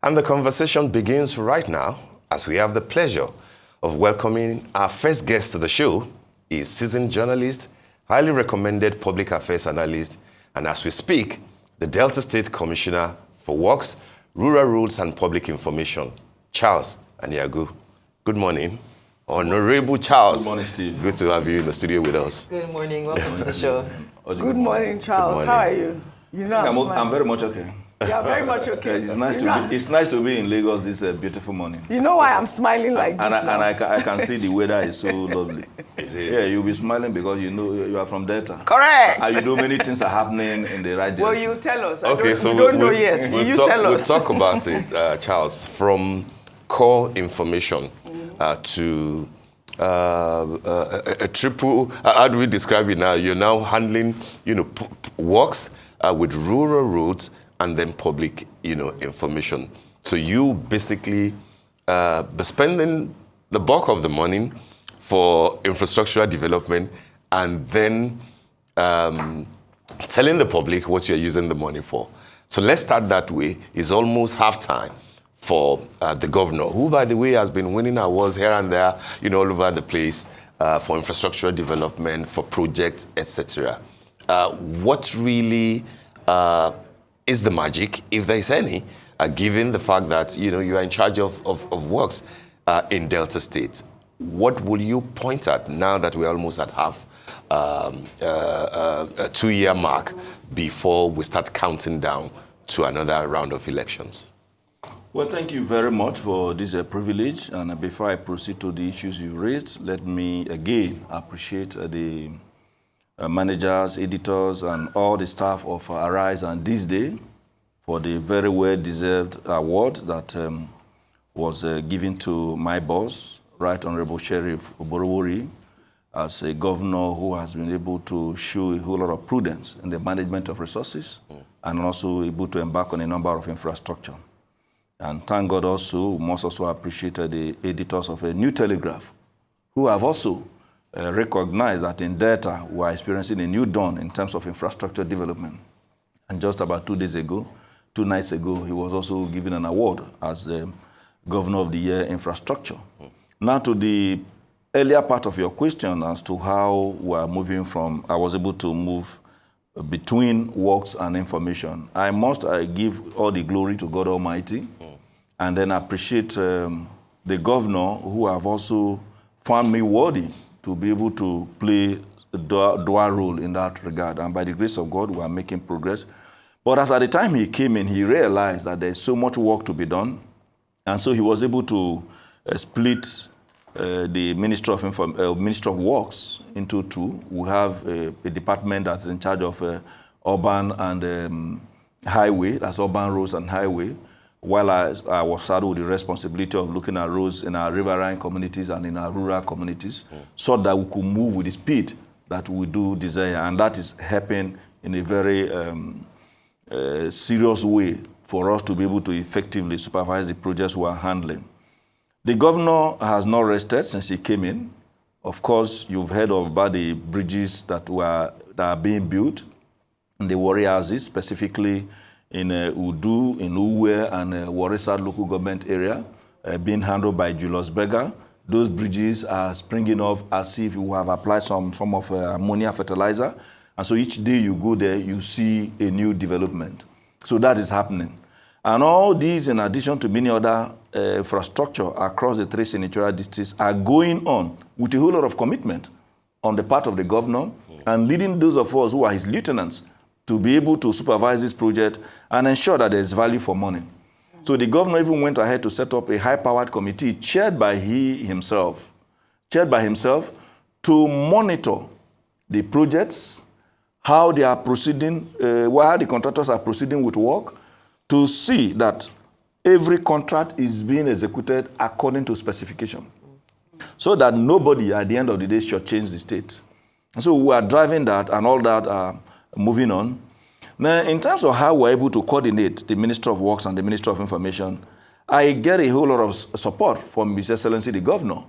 And the conversation begins right now as we have the pleasure of welcoming our first guest to the show. Is seasoned journalist, highly recommended public affairs analyst, and as we speak, the Delta State Commissioner for Works, Rural Roads and Public Information, Charles Aniagwu. Good morning. Honorable Charles. Good morning, Steve. Good to have you in the studio with us. Good morning. Welcome to the show. Good morning, Charles. Good morning. How are you? You know, I'm very much okay. Yeah, very much okay. It's nice to be in Lagos this beautiful morning. You know why I'm smiling like this And now? I can see the weather is so lovely. It is. Yeah, you'll be smiling because you know you are from Delta. Correct. And you know many things are happening in the right direction. Well, you tell us. Okay, we don't know yet. You tell us. We'll talk about it, Charles, from core information to a triple, how do we describe it now? You're now handling, works with rural roads and then public, information. So you basically be spending the bulk of the money for infrastructural development and then telling the public what you're using the money for. So let's start that way. It's almost halftime for the governor, who, by the way, has been winning awards here and there, all over the place for infrastructural development, for projects, etc. What really is the magic, if there is any, given the fact that you are in charge of works in Delta State? What will you point at now that we're almost at half a 2-year mark before we start counting down to another round of elections? Well, thank you very much for this privilege. And before I proceed to the issues you raised, let me again appreciate the managers, editors, and all the staff of Arise and This Day for the very well-deserved award that was given to my boss, Right Honorable Sheriff Oborowori, as a governor who has been able to show a whole lot of prudence in the management of resources and also able to embark on a number of infrastructure. And thank God also, we must also appreciate the editors of a New Telegraph, who have also recognized that in Delta we are experiencing a new dawn in terms of infrastructure development. And just about 2 nights ago, he was also given an award as the Governor of the Year Infrastructure. Now to the earlier part of your question as to how we are moving from, I was able to move between works and information. I must give all the glory to God Almighty and then appreciate the governor who have also found me worthy to be able to play a dual role in that regard. And by the grace of God, we are making progress. But as at the time he came in, he realized that there's so much work to be done. And so he was able to split the Ministry of Works into two. We have a department that's in charge of urban and highway, that's urban roads and highway, while I was saddled with the responsibility of looking at roads in our riverine communities and in our rural communities, so that we could move with the speed that we do desire. And that is helping in a very serious way for us to be able to effectively supervise the projects we are handling. The governor has not rested since he came in. Of course, you've heard about the bridges that are being built in the warrior houses, specifically in Udu, in Uwe, and Warisa local government area, being handled by Julius Berger. Those bridges are springing off as if you have applied some form of ammonia fertilizer. And so each day you go there, you see a new development. So that is happening. And all these, in addition to many other infrastructure across the 3 senatorial districts, are going on with a whole lot of commitment on the part of the governor and leading those of us who are his lieutenants to be able to supervise this project and ensure that there is value for money. So the governor even went ahead to set up a high-powered committee chaired by himself to monitor the projects, how they are proceeding, how the contractors are proceeding with work, to see that every contract is being executed according to specification, so that nobody at the end of the day should change the state. And so we are driving that and all that moving on. Now, in terms of how we're able to coordinate the Ministry of Works and the Ministry of Information, I get a whole lot of support from His Excellency the Governor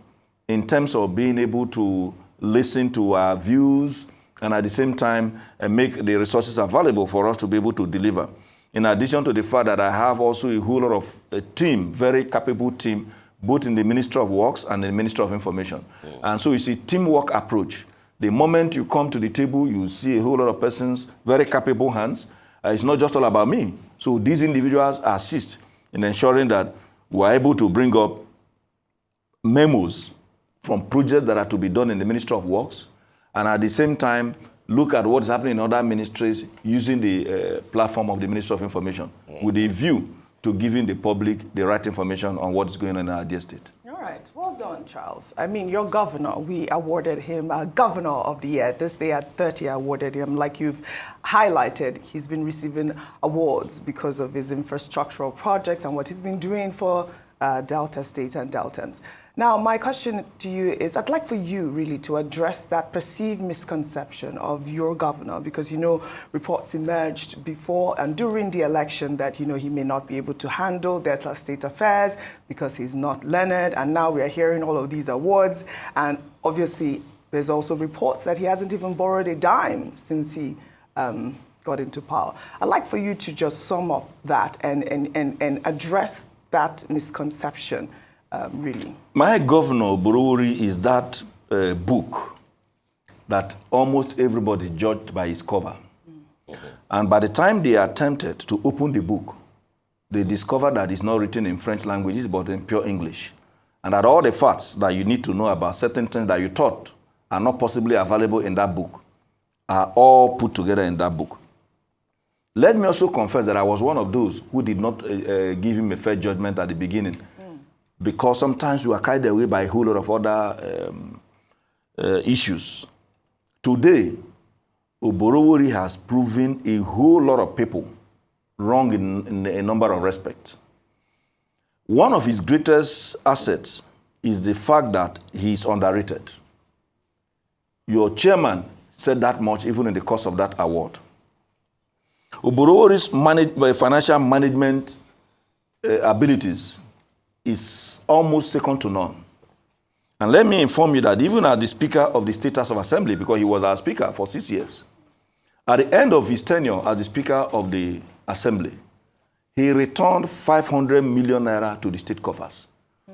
in terms of being able to listen to our views and at the same time make the resources available for us to be able to deliver. in addition to the fact that I have also a whole lot of a team, very capable team, both in the Ministry of Works and the Ministry of Information. And so it's a teamwork approach. The moment you come to the table, you see a whole lot of persons, very capable hands. It's not just all about me. So these individuals assist in ensuring that we are able to bring up memos from projects that are to be done in the Ministry of Works, and at the same time, look at what's happening in other ministries using the platform of the Ministry of Information with a view to giving the public the right information on what's going on in our dear state. All right. Well done, Charles. I mean, your governor, we awarded him Governor of the Year. This day at 30, awarded him. Like you've highlighted, he's been receiving awards because of his infrastructural projects and what he's been doing for Delta State and Deltans. Now, my question to you is, I'd like for you really to address that perceived misconception of your governor, because, you know, reports emerged before and during the election that, you know, he may not be able to handle Delta State affairs because he's not learned, and now we are hearing all of these awards, and obviously there's also reports that he hasn't even borrowed a dime since he got into power. I'd like for you to just sum up that and address that misconception. Really. My governor, Borowori, is that book that almost everybody judged by its cover. And by the time they attempted to open the book, they discovered that it's not written in French languages, but in pure English. And that all the facts that you need to know about certain things that you thought are not possibly available in that book are all put together in that book. Let me also confess that I was one of those who did not give him a fair judgment at the beginning. Because sometimes we are carried away by a whole lot of other issues. Today, Oborowori has proven a whole lot of people wrong in a number of respects. One of his greatest assets is the fact that he is underrated. Your chairman said that much even in the course of that award. Oborowori's financial management abilities is almost second to none. And let me inform you that even as the Speaker of the State House of Assembly, because he was our Speaker for 6 years, at the end of his tenure as the Speaker of the Assembly, he returned 500 million naira to the state coffers.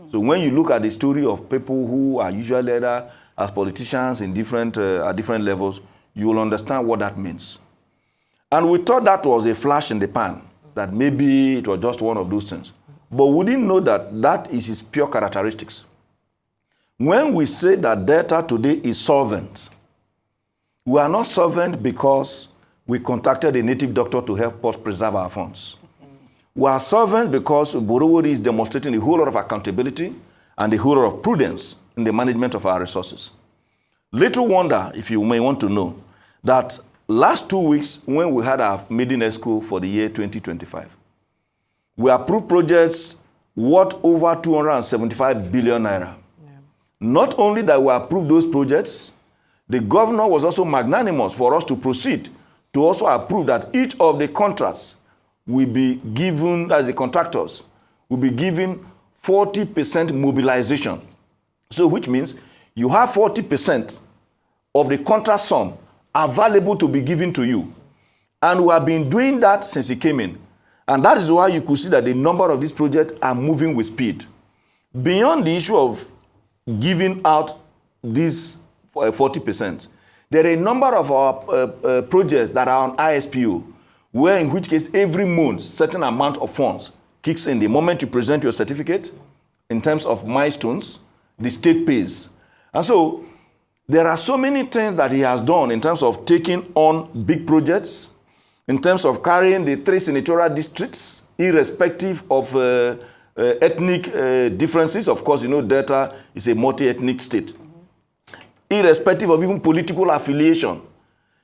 So when you look at the story of people who are usually either as politicians in at different levels, you will understand what that means. And we thought that was a flash in the pan, that maybe it was just one of those things. But we didn't know that that is his pure characteristics. When we say that Delta today is solvent, we are not solvent because we contacted a native doctor to help us preserve our funds. We are solvent because Borowori is demonstrating a whole lot of accountability and a whole lot of prudence in the management of our resources. Little wonder, if you may want to know, that last 2 weeks when we had our maiden exco for the year 2025, we approved projects worth over 275 billion naira. Yeah. Not only that we approved those projects, the governor was also magnanimous for us to proceed to also approve that each of the contracts will be given, as the contractors, will be given 40% mobilization. So which means you have 40% of the contract sum available to be given to you. And we have been doing that since he came in. And that is why you could see that the number of these projects are moving with speed. Beyond the issue of giving out these 40%, there are a number of our projects that are on ISPO, where in which case every month, certain amount of funds kicks in. The moment you present your certificate, in terms of milestones, the state pays. And so there are so many things that he has done in terms of taking on big projects, in terms of carrying the 3 senatorial districts, irrespective of ethnic differences. Of course, you know, Delta is a multi-ethnic state. Irrespective of even political affiliation,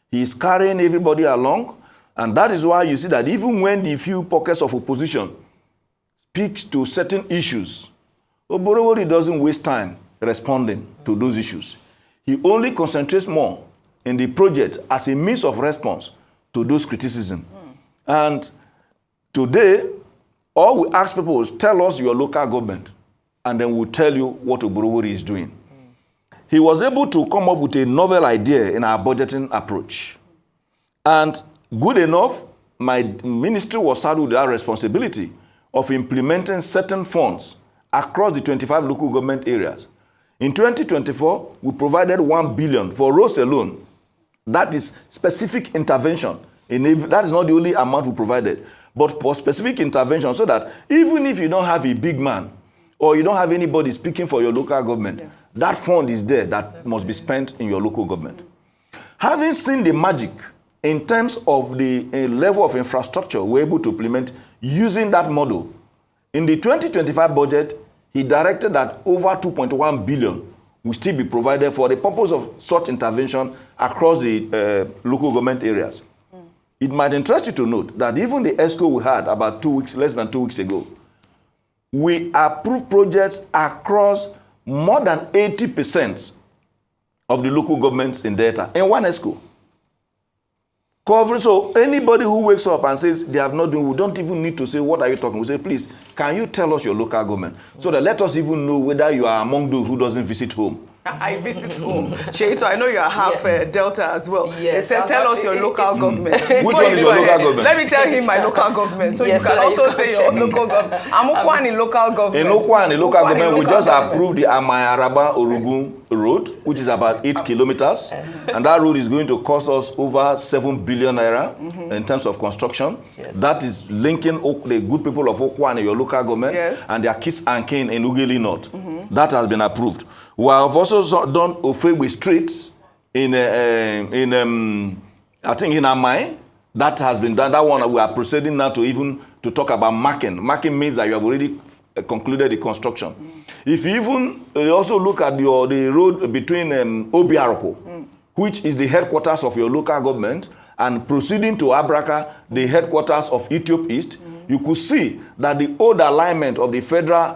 he is carrying everybody along. And that is why you see that even when the few pockets of opposition speaks to certain issues, Oborowori doesn't waste time responding to those issues. He only concentrates more in the project as a means of response to those criticisms. And today, all we ask people is tell us your local government, and then we'll tell you what Oborowori is doing. He was able to come up with a novel idea in our budgeting approach. And good enough, my ministry was saddled with that responsibility of implementing certain funds across the 25 local government areas. In 2024, we provided 1 billion for roads alone. That is specific intervention. That is not the only amount we provided, but for specific intervention so that even if you don't have a big man or you don't have anybody speaking for your local government, that fund is there that must be spent in your local government. Having seen the magic in terms of the level of infrastructure we're able to implement using that model, in the 2025 budget, he directed that over 2.1 billion will still be provided for the purpose of such intervention across the local government areas. It might interest you to note that even the ESCO we had about less than 2 weeks ago, we approved projects across more than 80% of the local governments in Delta in one ESCO. Coverage, so anybody who wakes up and says they have not done, we don't even need to say, what are you talking? We say, please, can you tell us your local government? So that let us even know whether you are among those who doesn't visit home. I visit home. Sheito, I know you are half Delta as well. Yes, they said, tell us your local government. Which one is your local government? Let me tell him my local government. So yes, you can also say your local government. I'm Okwani local government. In Okwani local government, we just approved the Amayaraba Orugun road, which is about 8 kilometers. And that road is going to cost us over 7 billion naira in terms of construction. Yes. That is linking the good people of Okwani, your local government, and their kids and kin in Ughelli North. That has been approved. We have also done Ofewe streets in I think in Amai. That has been done. That one we are proceeding now to talk about marking. Marking means that you have already concluded the construction. If you even also look at the road between Obiaroko, which is the headquarters of your local government, and proceeding to Abraka, the headquarters of Ethiopia East, you could see that the old alignment of the federal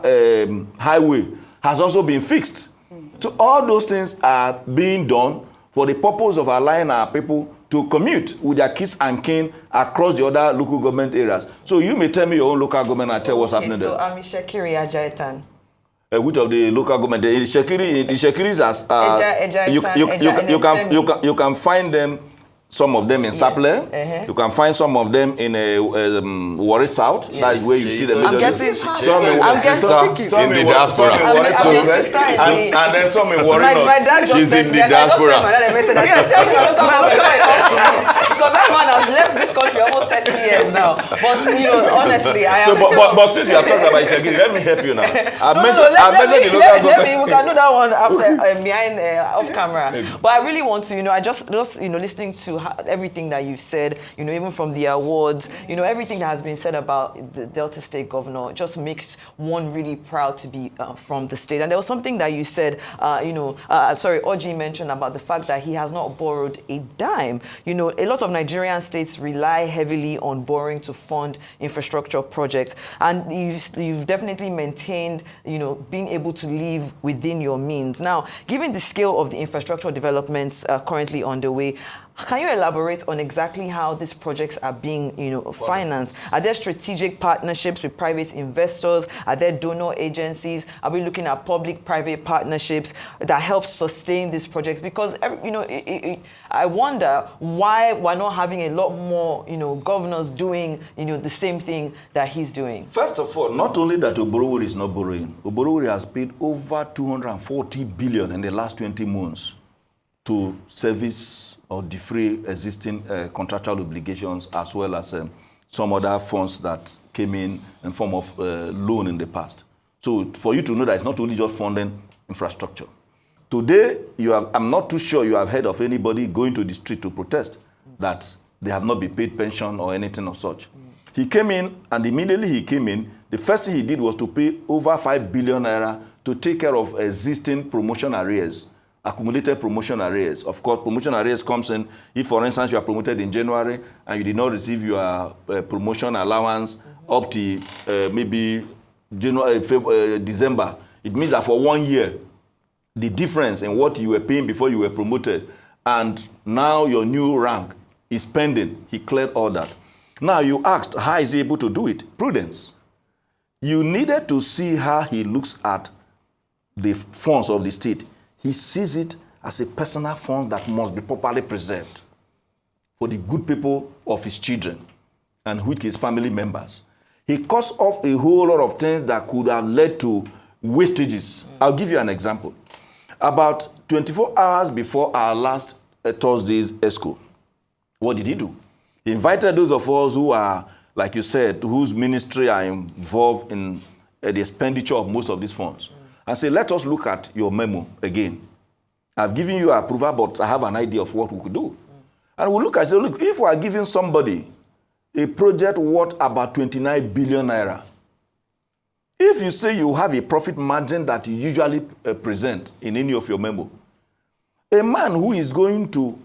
highway has also been fixed. So all those things are being done for the purpose of allowing our people to commute with their kids and kin across the other local government areas. So you may tell me your own local government and tell what's happening there. So I'm Shekiri Ajaitan. Which of the local government? The Shekiris you can find them. Some of them in Saple. You can find some of them in Warri South. Yes. That is where you see the major. I'm getting in the diaspora. And then some in Warri North. My dad just She's said in the diaspora. Because that man has left this country almost 30 years now. But honestly, I am. But since you are talking about Shagiri, let me help you now. I mentioned the local government. We can do that one after behind off camera. But I really want to, I just listening to everything that you've said, even from the awards, everything that has been said about the Delta State governor just makes one really proud to be from the state. And there was something that you said, Oji mentioned about the fact that he has not borrowed a dime. A lot of Nigerian states rely heavily on borrowing to fund infrastructure projects. And you've definitely maintained, being able to live within your means. Now, given the scale of the infrastructure developments currently underway, can you elaborate on exactly how these projects are being, financed? Are there strategic partnerships with private investors? Are there donor agencies? Are we looking at public-private partnerships that help sustain these projects? Because, I wonder why we're not having a lot more, governors doing, the same thing that he's doing. First of all, not only that Oborowori is not borrowing, Oborowori has paid over 240 billion in the last 20 months to service or defray existing contractual obligations, as well as some other funds that came in form of loan in the past. So for you to know that it's not only just funding infrastructure. Today, I'm not too sure you have heard of anybody going to the street to protest that they have not been paid pension or anything of such. He came in, and immediately he came in, the first thing he did was to pay over 5 billion naira to take care of existing promotion arrears. Accumulated promotion arrears. Of course, promotion arrears comes in if, for instance, you are promoted in January and you did not receive your promotion allowance up to maybe December. It means that for 1 year, the difference in what you were paying before you were promoted and now your new rank is pending. He cleared all that. Now you asked, how is he able to do it? Prudence. You needed to see how he looks at the funds of the state. He sees it as a personal fund that must be properly preserved for the good people of his children. and which is family members. He cuts off a whole lot of things that could have led to wastages. I'll give you an example. About 24 hours before our last Thursday's ESCO, what did he do? He invited those of us who are, like you said, whose ministry are involved in the expenditure of most of these funds, and say, let us look at your memo again. I've given you approval, but I have an idea of what we could do. And we'll look at it, say, look, if we are giving somebody a project worth about 29 billion naira, if you say you have a profit margin that you usually present in any of your memo, a man who is going to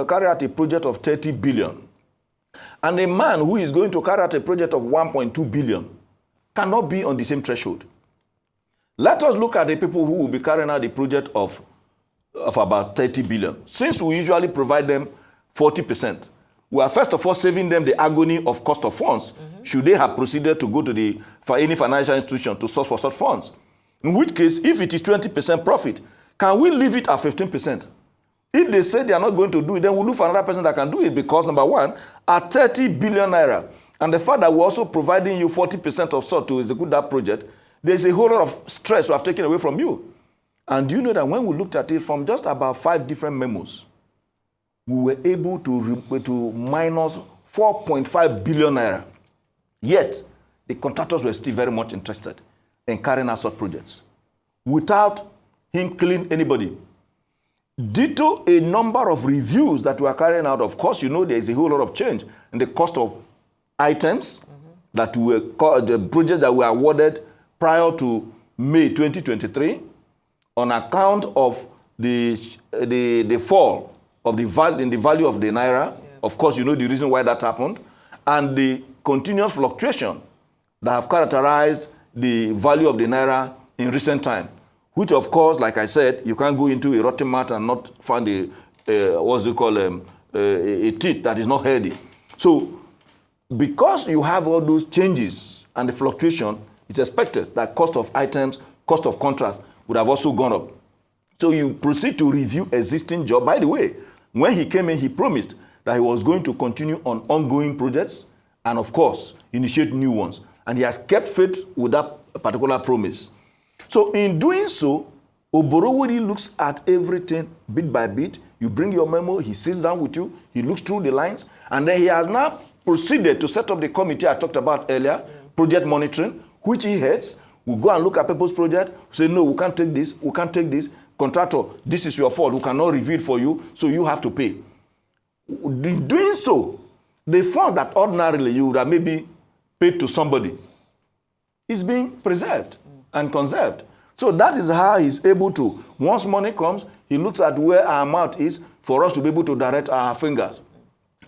carry out a project of 30 billion and a man who is going to carry out a project of 1.2 billion cannot be on the same threshold. Let us look at the people who will be carrying out the project of about 30 billion. Since we usually provide them 40%, we are first of all saving them the agony of cost of funds, should they have proceeded to go to for any financial institution to source for such funds. In which case, if it is 20% profit, can we leave it at 15%? If they say they are not going to do it, then we'll look for another person that can do it, because number one, at 30 billion naira, and the fact that we're also providing you 40% of sort to execute that project, there's a whole lot of stress we have taken away from you. And do you know that when we looked at it from just about 5 different memos, we were able to minus 4.5 billion naira. Yet, the contractors were still very much interested in carrying out such projects without him killing anybody. Ditto a number of reviews that we are carrying out. Of course, you know there is a whole lot of change in the cost of items that were the projects that were awarded prior to May 2023 on account of the fall of the value of the naira. Yeah. Of course, you know the reason why that happened, and the continuous fluctuation that have characterized the value of the naira in recent time, which of course, like I said, you can't go into a rotten mat and not find a teeth that is not healthy. So, because you have all those changes and the fluctuation, it's expected that cost of items, cost of contracts would have also gone up. So you proceed to review existing job. By the way, when he came in, he promised that he was going to continue on ongoing projects and, of course, initiate new ones. And he has kept faith with that particular promise. So in doing so, Oborowori looks at everything bit by bit. You bring your memo, he sits down with you, he looks through the lines, and then he has now proceeded to set up the committee I talked about earlier, project monitoring, which he heads. We'll go and look at people's project, say, no, we can't take this, we can't take this. Contractor, this is your fault, we cannot review it for you, so you have to pay. In doing so, the fund that ordinarily you would have maybe paid to somebody is being preserved and conserved. So that is how he's able to, once money comes, he looks at where our mouth is for us to be able to direct our fingers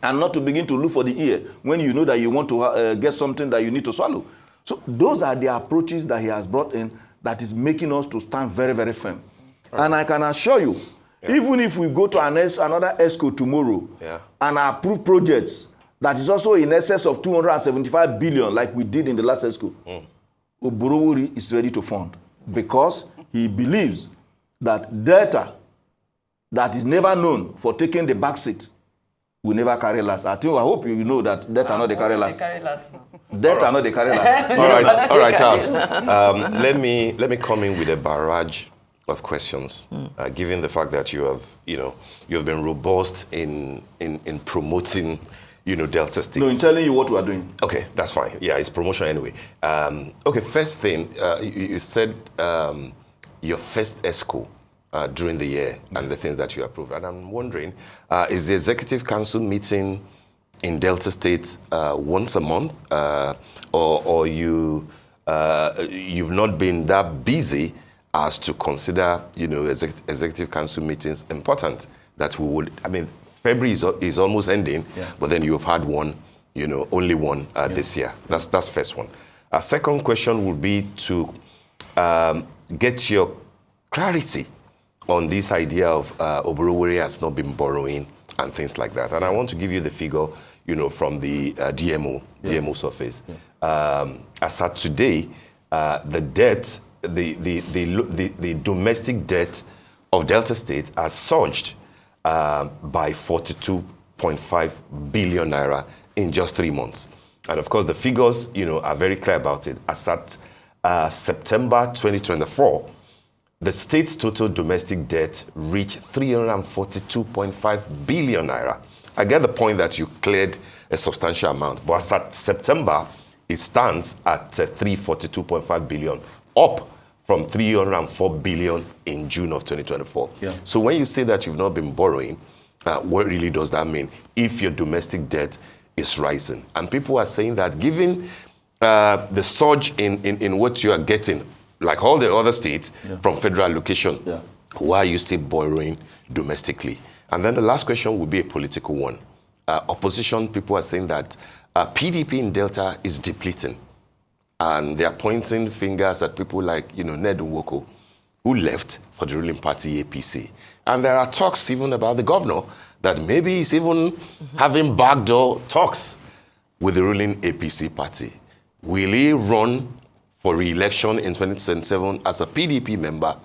and not to begin to look for the ear when you know that you want to get something that you need to swallow. So those are the approaches that he has brought in that is making us to stand very, very firm. Right. And I can assure you, even if we go to another ESCO tomorrow and approve projects that is also in excess of 275 billion like we did in the last ESCO, Oborowori is ready to fund because he believes that data that is never known for taking the back seat will never carry last. I hope you know that debt are not the carry last. Debt are not the carry last. All right, Charles. Let me come in with a barrage of questions, given the fact that you have been robust in promoting, Delta State. No, in telling you what we are doing. Okay, that's fine. Yeah, it's promotion anyway. Okay, first thing, you said your first ESCO during the year and the things that you approved. And I'm wondering, is the Executive Council meeting in Delta State once a month, or you've not been that busy as to consider, Executive Council meetings important that we would, February is almost ending, but then you've had one, only one this year. That's first one. A second question would be to get your clarity on this idea of Oborowori has not been borrowing and things like that. And I want to give you the figure, from the DMO's office. As at today, the debt, the domestic debt of Delta State has surged by 42.5 billion naira in just 3 months. And of course, the figures, are very clear about it. As at September 2024, the state's total domestic debt reached 342.5 billion naira. I get the point that you cleared a substantial amount, but as at September, it stands at 342.5 billion, up from 304 billion in June of 2024. Yeah. So when you say that you've not been borrowing, what really does that mean if your domestic debt is rising? And people are saying that given the surge in what you are getting, like all the other states, from federal allocation, why are you still borrowing domestically? And then the last question would be a political one. Opposition people are saying that PDP in Delta is depleting. And they are pointing fingers at people like, Ned Nwoko, who left for the ruling party APC. And there are talks even about the governor that maybe he's even having backdoor talks with the ruling APC party. Will he run for re-election in 2027 as a PDP member,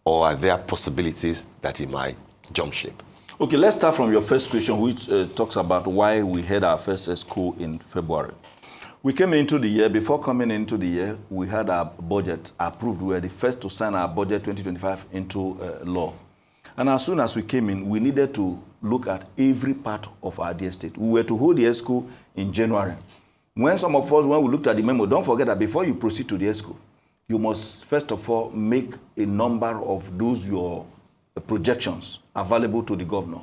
or are there possibilities that he might jump ship? Okay, let's start from your first question, which talks about why we had our first ESCO in February. We came into the year, before coming into the year, we had our budget approved. We were the first to sign our budget 2025 into law. And as soon as we came in, we needed to look at every part of our dear state. We were to hold the ESCO in January. When some of us, when we looked at the memo, don't forget that before you proceed to the ESCO, you must first of all make a number of those your projections available to the governor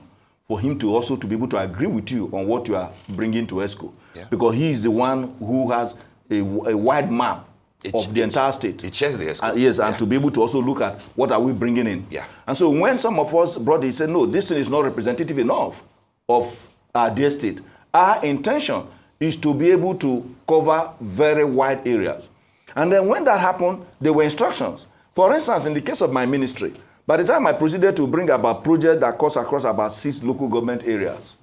for him to also to be able to agree with you on what you are bringing to ESCO. Yeah. Because he is the one who has a wide map of the entire state. It checks the ESCO. Yes, and to be able to also look at what are we bringing in. Yeah. And so when some of us brought it, he said, no, this thing is not representative enough of our dear state. Our intention is to be able to cover very wide areas. And then when that happened, there were instructions. For instance, in the case of my ministry, by the time I proceeded to bring about projects that cuts across about 6 local government areas,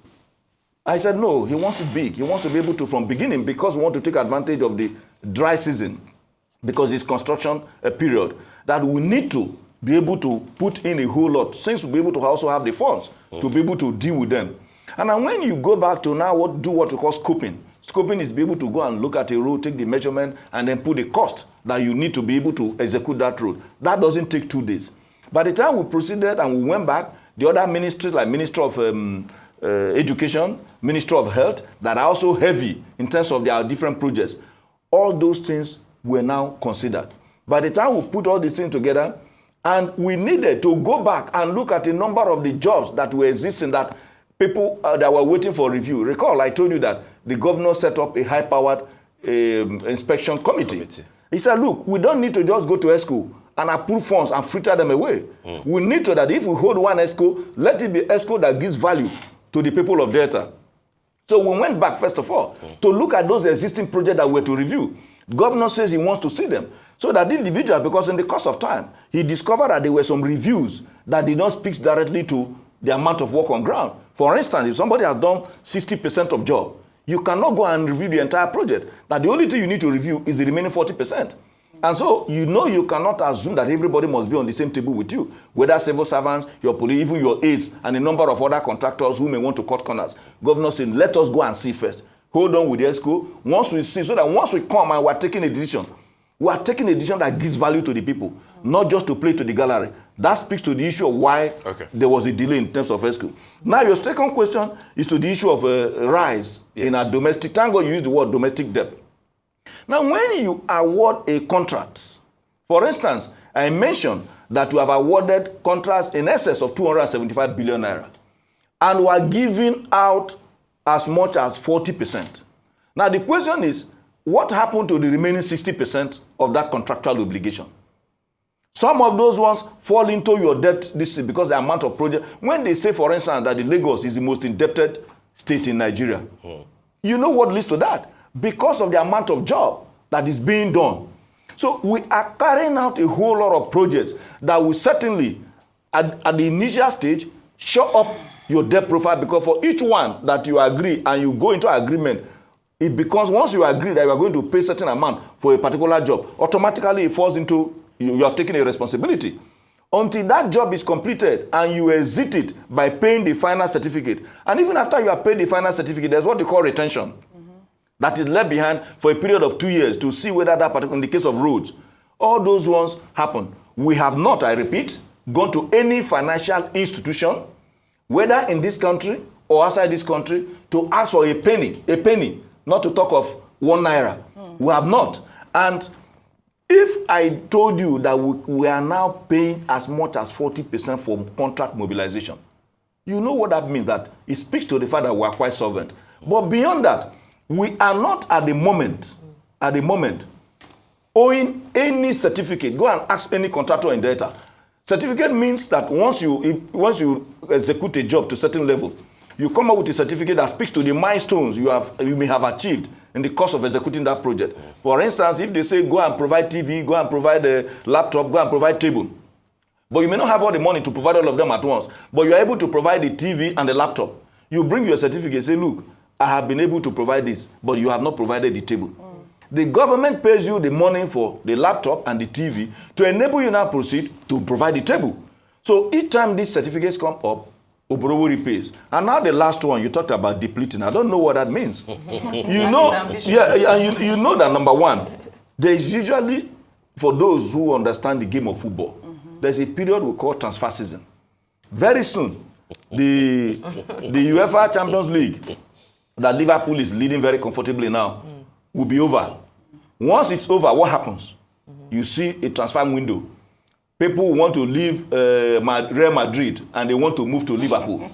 I said, no, he wants it big. He wants to be able to, from beginning, because we want to take advantage of the dry season, because it's construction period, that we need to be able to put in a whole lot, since we'll be able to also have the funds to be able to deal with them. And then when you go back to now do what we call scoping, scoping is be able to go and look at a road, take the measurement, and then put the cost that you need to be able to execute that road. That doesn't take 2 days. By the time we proceeded and we went back, the other ministries, like Ministry of Education, Ministry of Health, that are also heavy in terms of their different projects, all those things were now considered. By the time we put all these things together, and we needed to go back and look at a number of the jobs that were existing that people that were waiting for review. Recall, I told you that the governor set up a high-powered inspection committee. He said, look, we don't need to just go to ESCO and approve funds and fritter them away. We need to that if we hold one ESCO, let it be ESCO that gives value to the people of Delta. So we went back, first of all, to look at those existing projects that were to review. The governor says he wants to see them. So that the individual, because in the course of time, he discovered that there were some reviews that did not speak directly to the amount of work on ground. For instance, if somebody has done 60% of job, you cannot go and review the entire project. That the only thing you need to review is the remaining 40%. And so, you cannot assume that everybody must be on the same table with you, whether civil servants, your police, even your aides, and a number of other contractors who may want to cut corners. Governor said, let us go and see first. Hold on with the ESCO. Once we see, so that once we come and we are taking a decision, that gives value to the people, not just to play to the gallery. That speaks to the issue of why there was a delay in terms of ESCO. Now, your second question is to the issue of rise in our domestic. Thank God you use the word domestic debt. Now, when you award a contract, for instance, I mentioned that we have awarded contracts in excess of 275 billion naira, and we are giving out as much as 40%. Now, the question is, what happened to the remaining 60% of that contractual obligation? Some of those ones fall into your debt list because the amount of project. When they say, for instance, that the Lagos is the most indebted state in Nigeria, you know what leads to that? Because of the amount of job that is being done. So we are carrying out a whole lot of projects that will certainly, at the initial stage, show up your debt profile, because for each one that you agree and you go into agreement, it becomes, once you agree that you are going to pay a certain amount for a particular job, automatically it falls into, you are taking a responsibility. Until that job is completed and you exit it by paying the final certificate. And even after you have paid the final certificate, there's what you call retention. that is left behind for a period of 2 years to see whether that particular, in the case of roads, all those ones happen. We have not, I repeat, gone to any financial institution, whether in this country or outside this country, to ask for a penny, not to talk of 1 naira. We have not. And if I told you that we are now paying as much as 40% for contract mobilization, you know what that means, that it speaks to the fact that we are quite solvent. But beyond that, we are not at the moment, owing any certificate. Go and ask any contractor in Delta. Certificate means that once you execute a job to a certain level, you come up with a certificate that speaks to the milestones you may have achieved in the course of executing that project. For instance, if they say go and provide TV, go and provide a laptop, go and provide table, but you may not have all the money to provide all of them at once, but you are able to provide the TV and the laptop. You bring your certificate, say, look, I have been able to provide this, but you have not provided the table. The government pays you the money for the laptop and the TV to enable you now proceed to provide the table. So each time these certificates come up, Oborowori pays. And now the last one, you talked about depleting. I don't know what that means. You know, you know that number one, there's usually, for those who understand the game of football, there's a period we call transfer season. Very soon, the UEFA Champions League that Liverpool is leading very comfortably now will be over. Once it's over, what happens? You see a transfer window. People want to leave Real Madrid and they want to move to Liverpool.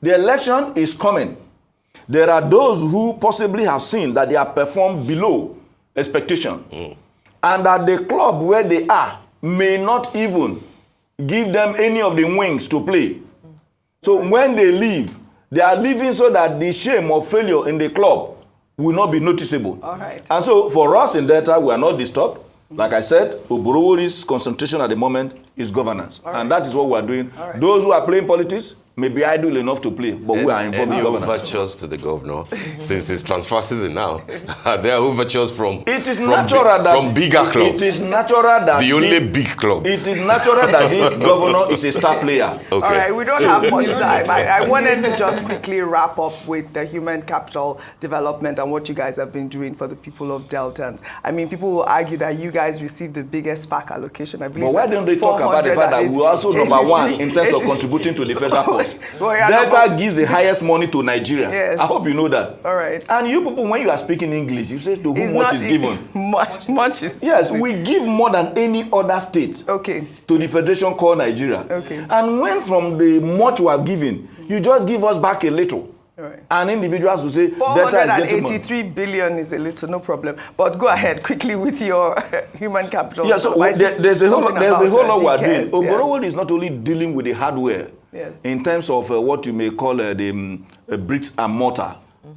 The election is coming. There are those who possibly have seen that they have performed below expectation, and that the club where they are may not even give them any of the wings to play. So when they leave, they are leaving so that the shame of failure in the club will not be noticeable. All right. And so for us in Delta, we are not disturbed. Like I said, Oborowori's concentration at the moment is governance. And that is what we are doing. Those who are playing politics may be idle enough to play, but we are involved in governance. Overtures to the governor, since it's transfer season now, there are overtures from bigger clubs. It is natural that the only big club. It is natural that this governor is a star player. Okay. All right, we don't have much time. I wanted to just quickly wrap up with the human capital development and what you guys have been doing for the people of Deltans. I mean, people will argue that you guys received the biggest PAC allocation. I believe. But why don't they talk about the fact that we're also number one in terms of contributing to the federal post? Delta gives the highest money to Nigeria. Yes. I hope you know that. All right. And you people, when you are speaking English, you say to whom much is given. Much is. Yes, we give more than any other state. Okay. To the federation called Nigeria. Okay. And when from the much we have given, you just give us back a little. Right. And individuals will say, 483 billion is a little, no problem. But go ahead quickly with your human capital. Yeah, so there's a whole lot we are doing. Oborowori is not only dealing with the hardware, in terms of what you may call the bricks and mortar.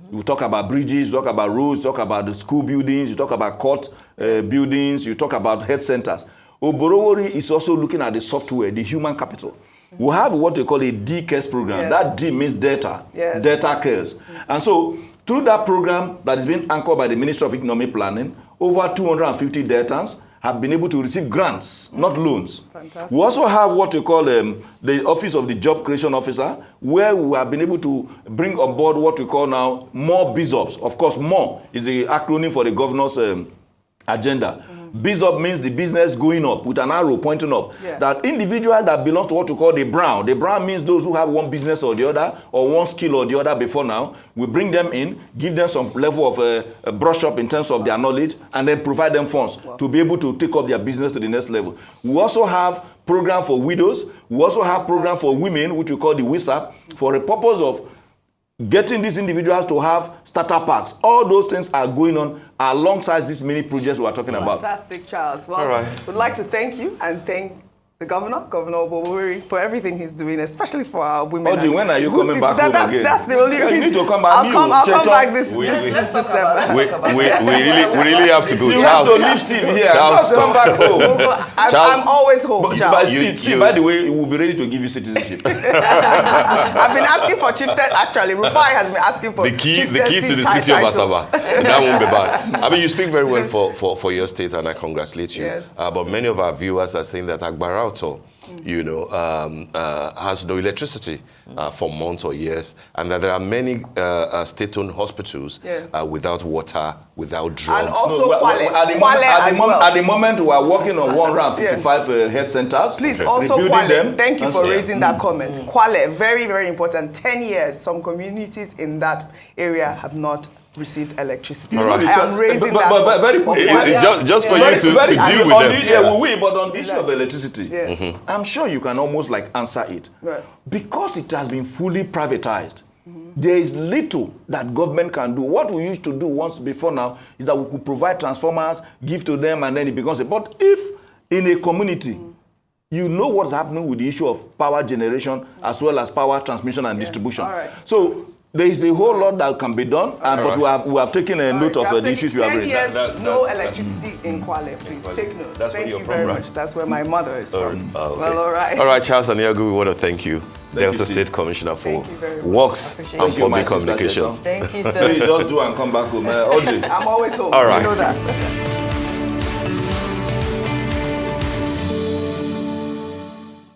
You talk about bridges, you talk about roads, you talk about the school buildings, you talk about court buildings, you talk about health centers. Oborowori is also looking at the software, the human capital. We have what we call a D-CARES program. That D means data, data cares. And so, through that program that is being anchored by the Ministry of Economic Planning, over 250 Deltans have been able to receive grants, not loans. Fantastic. We also have what we call the Office of the Job Creation Officer, where we have been able to bring on board what we call now more BISOPs. Of course, more is the acronym for the governor's agenda. BISOP means the business going up with an arrow pointing up. That individual that belongs to what we call the brown. The brown means those who have one business or the other, or one skill or the other before now. We bring them in, give them some level of a brush up in terms of their knowledge, and then provide them funds to be able to take up their business to the next level. We also have program for widows. We also have program for women, which we call the WISAP, for the purpose of getting these individuals to have startup packs. All those things are going on alongside these many projects we are talking about. Fantastic, Charles. Well, we'd like to thank you and thank the Governor Oborowori, for everything he's doing, especially for our women. Oji, when are you coming back home again? That's the only reason. You need to come back. I'll come back this December. We really have to go. You Charles, have to leave Steve here. Charles, come back home. I'm always home, Charles. By the way, we'll be ready to give you citizenship. I've been asking for chieftain, actually. Rufai has been asking for the key to the city of Asaba. That won't be bad. I mean, you speak very well for your state, and I congratulate you. Yes. But many of our viewers are saying that Agbara you know, has no electricity for months or years, and that there are many state-owned hospitals without water, without drugs. And also at the moment, we are working on 155 health centers. Please, also Kwale, thank you for raising that comment. Kwale, very, very important. 10 years, some communities in that area have not received electricity. Right. I am raising that. But very quickly, just for you to deal with them. But on the issue of electricity, I'm sure you can almost like answer it. Right. Because it has been fully privatized, there is little that government can do. What we used to do once before now is that we could provide transformers, give to them, and then it becomes a... But if in a community, you know what's happening with the issue of power generation as well as power transmission and distribution. Right. So there is a whole lot that can be done, but we have taken a note of the issues you have raised. 10 years, no electricity in Kwale, please. Take note. Thank you very much. That's where my mother is from. Okay. Well, all right. All right, Charles Aniagwu, we want to thank you, Delta State Commissioner, for Works and Public Communications. Thank you, sir. Please just do and come back home. Audrey. I'm always home. All right. You know that.